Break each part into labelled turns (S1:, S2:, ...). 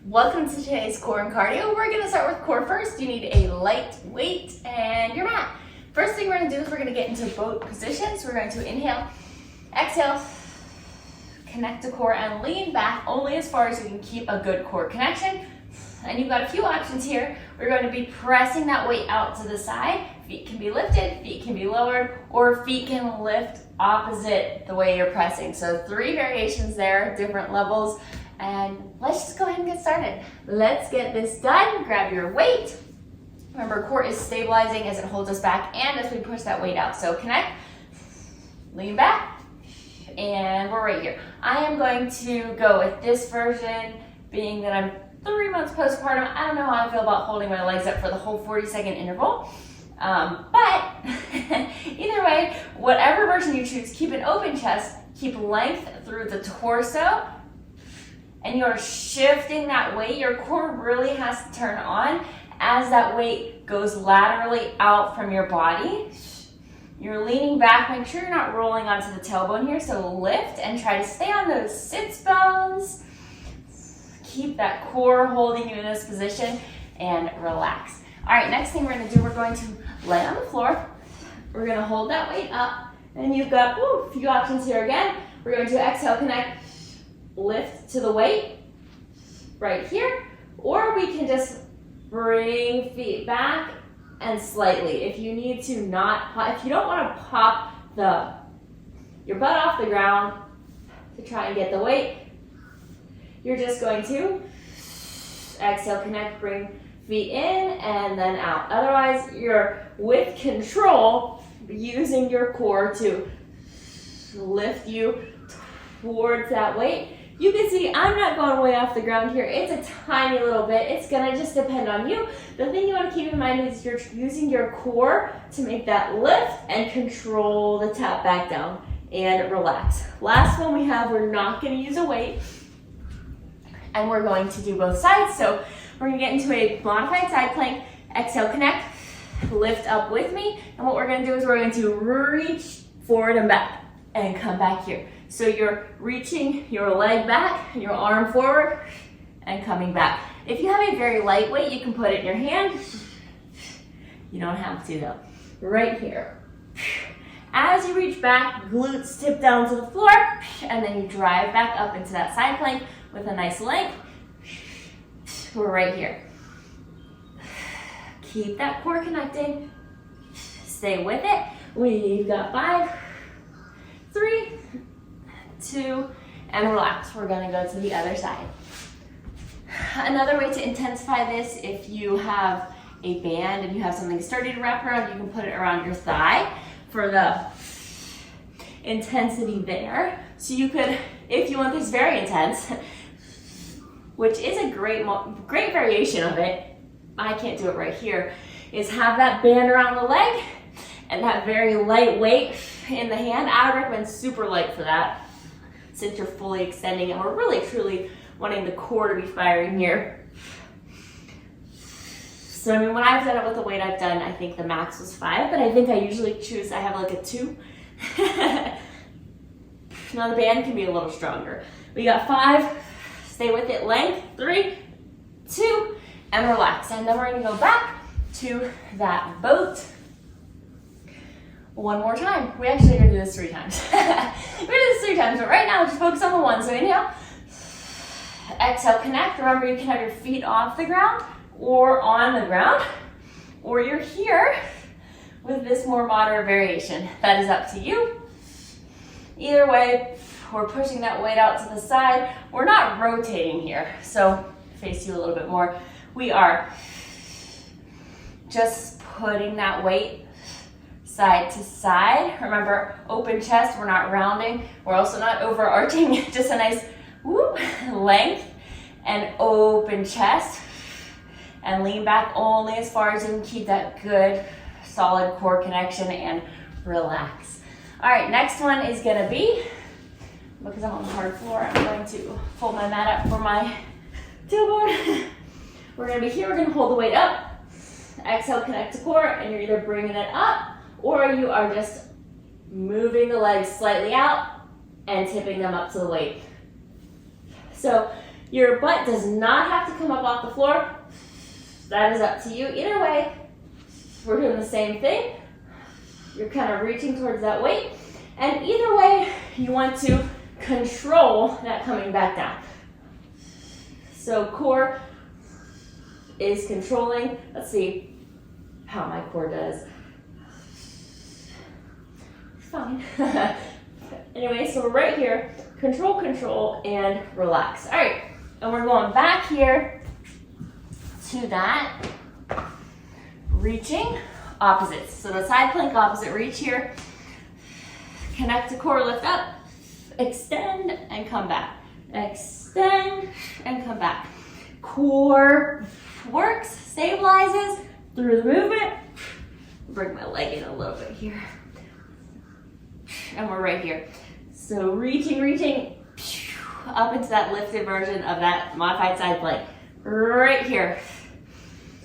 S1: Welcome to today's core and cardio. We're gonna start with core first. You need a light weight and your mat. First thing we're gonna do is we're gonna get into boat position. So we're going to inhale, exhale, connect to core and lean back only as far as you can keep a good core connection. And you've got a few options here. We're going to be pressing that weight out to the side. Feet can be lifted, feet can be lowered, or feet can lift opposite the way you're pressing. So 3 variations there, different levels. And let's just go ahead and get started. Let's get this done. Grab your weight. Remember, core is stabilizing as it holds us back and as we push that weight out. So connect, lean back, and we're right here. I am going to go with this version, being that I'm 3 months postpartum. I don't know how I feel about holding my legs up for the whole 40-second interval. But either way, whatever version you choose, keep an open chest, keep length through the torso, and you're shifting that weight. Your core really has to turn on as that weight goes laterally out from your body. You're leaning back. Make sure you're not rolling onto the tailbone here. So lift and try to stay on those sits bones. Keep that core holding you in this position and relax. All right, next thing we're gonna do, we're going to lay on the floor. We're gonna hold that weight up, and you've got a few options here again. We're going to exhale, connect, lift to the weight right here, or we can just bring feet back and slightly. If you need to if you don't want to pop your butt off the ground to try and get the weight, you're just going to exhale, connect, bring feet in and then out. Otherwise, you're with control using your core to lift you towards that weight. You can see I'm not going way off the ground here. It's a tiny little bit. It's gonna just depend on you. The thing you wanna keep in mind is you're using your core to make that lift and control the tap back down and relax. Last one we have, we're not gonna use a weight, and we're going to do both sides. So we're gonna get into a modified side plank. Exhale, connect, lift up with me. And what we're gonna do is we're going to reach forward and back and come back here. So you're reaching your leg back, your arm forward, and coming back. If you have a very light weight, you can put it in your hand. You don't have to though. Right here. As you reach back, glutes tip down to the floor, and then you drive back up into that side plank with a nice length. We're right here. Keep that core connected. Stay with it. We've got 5, 3, 2, and relax. We're gonna go to the other side. Another way to intensify this, if you have a band and you have something sturdy to wrap around, you can put it around your thigh for the intensity there. So you could, if you want this very intense, which is a great variation of it, I can't do it right here, is have that band around the leg and that very light weight in the hand. I would recommend super light for that, since you're fully extending and we're really truly wanting the core to be firing here. So I mean, when I've done it with the weight I've done, I think the max was 5, but I think I usually I have like a 2. Now the band can be a little stronger. We got 5, stay with it, length, 3, 2, and relax. And then we're gonna go back to that boat. One more time. We actually are gonna do this 3 times. We're gonna do this 3 times, but right now just focus on the 1. So inhale, exhale, connect. Remember, you can have your feet off the ground or on the ground, or you're here with this more moderate variation. That is up to you. Either way, we're pushing that weight out to the side. We're not rotating here, so face you a little bit more. We are just putting that weight side to side. Remember, open chest, we're not rounding. We're also not overarching, just a nice length and open chest. And lean back only as far as you can keep that good, solid core connection and relax. All right, next one is gonna be, because I'm on the hard floor, I'm going to fold my mat up for my tailbone. We're gonna be here, we're gonna hold the weight up. Exhale, connect to core, and you're either bringing it up or you are just moving the legs slightly out and tipping them up to the weight. So Your butt does not have to come up off the floor. That is up to you. Either way, we're doing the same thing. You're kind of reaching towards that weight. And either way, you want to control that coming back down. So core is controlling. Let's see how my core does. Fine. Anyway, so we're right here. Control, control, and relax. All right, and we're going back here to that reaching opposites. So the side plank opposite reach here. Connect to core, lift up, extend, and come back. Extend, and come back. Core works, stabilizes through the movement. Bring my leg in a little bit here. And we're right here. So reaching up into that lifted version of that modified side plank. Right here.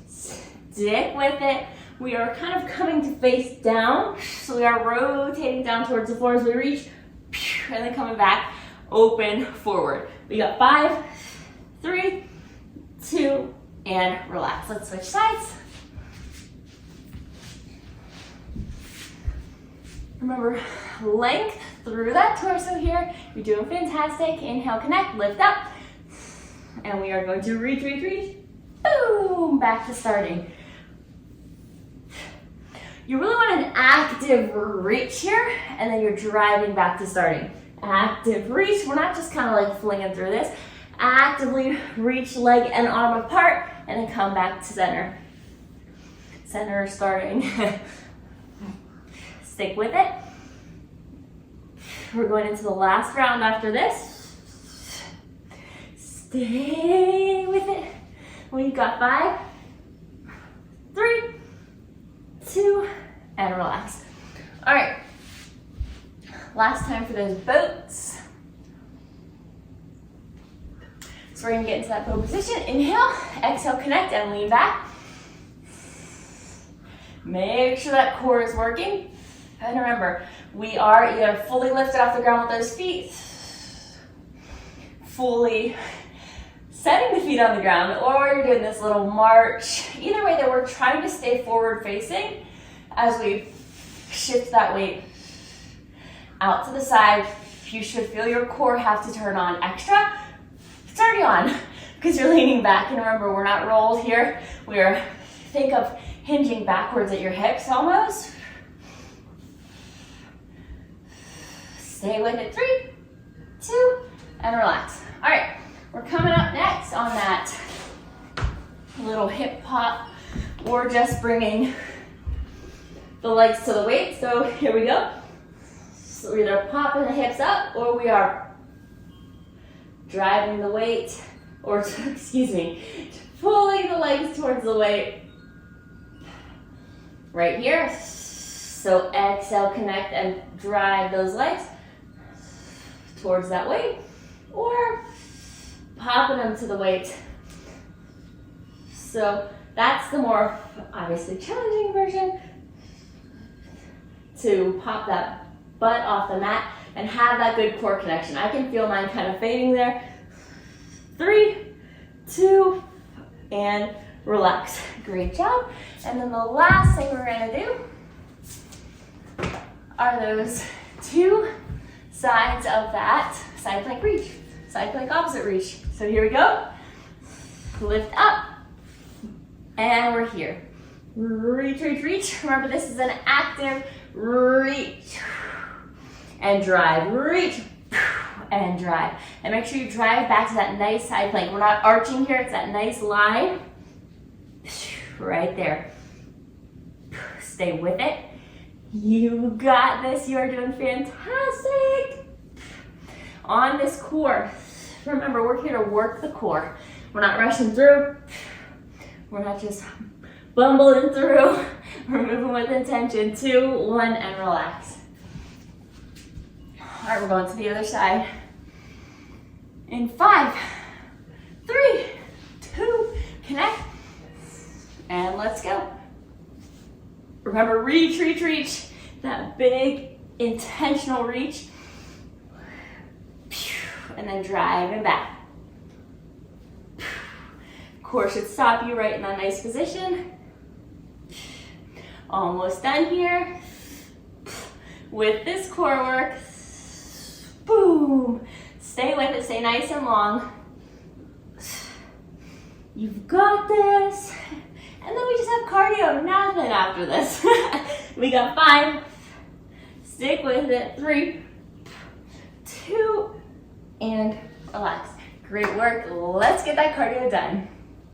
S1: Stick with it. We are kind of coming to face down. So we are rotating down towards the floor as we reach. And then coming back, open forward. We got 5, 3, 2, and relax. Let's switch sides. Remember, length through that torso here. You're doing fantastic. Inhale, connect, lift up. And we are going to reach, reach, reach. Boom, back to starting. You really want an active reach here, and then you're driving back to starting. Active reach, we're not just kind of like flinging through this. Actively reach leg and arm apart, and then come back to center. Center starting. Stick with it. We're going into the last round after this. Stay with it. We've got 5, 3, 2, and relax. All right. Last time for those boats. So we're gonna get into that boat position. Inhale, exhale, connect, and lean back. Make sure that core is working. And remember, we are either fully lifted off the ground with those feet, fully setting the feet on the ground, or you're doing this little march. Either way, that we're trying to stay forward facing as we shift that weight out to the side. You should feel your core have to turn on extra. It's already on because you're leaning back. And remember, we're not rolled here. Think of hinging backwards at your hips almost. Stay with it. 3, 2, and relax. All right, we're coming up next on that little hip pop, or just bringing the legs to the weight. So here we go. So we're either popping the hips up, or we are driving the weight, or excuse me, pulling the legs towards the weight. Right here. So exhale, connect, and drive those legs towards that weight, or popping them to the weight. So that's the more obviously challenging version, to pop that butt off the mat and have that good core connection. I can feel mine kind of fading there. 3, 2, and relax. Great job. And then the last thing we're gonna do are those 2 sides of that side plank reach, side plank opposite reach. So here we go. Lift up, and we're here. Reach, reach, reach. Remember, this is an active reach. And drive, reach, and drive. And make sure you drive back to that nice side plank. We're not arching here, it's that nice line. Right there. Stay with it. You got this. You are doing fantastic. On this core, remember, we're here to work the core. We're not rushing through. We're not just bumbling through. We're moving with intention. 2, 1, and relax. All right, we're going to the other side. In 5, 3, 2, connect, and let's go. Remember, reach, reach, reach. That big, intentional reach. And then driving back. Core should stop you right in that nice position. Almost done here. With this core work, boom. Stay with it, stay nice and long. You've got this. And then we just have cardio, nothing after this. We got 5. Stick with it. 3, 2, and relax. Great work. Let's get that cardio done.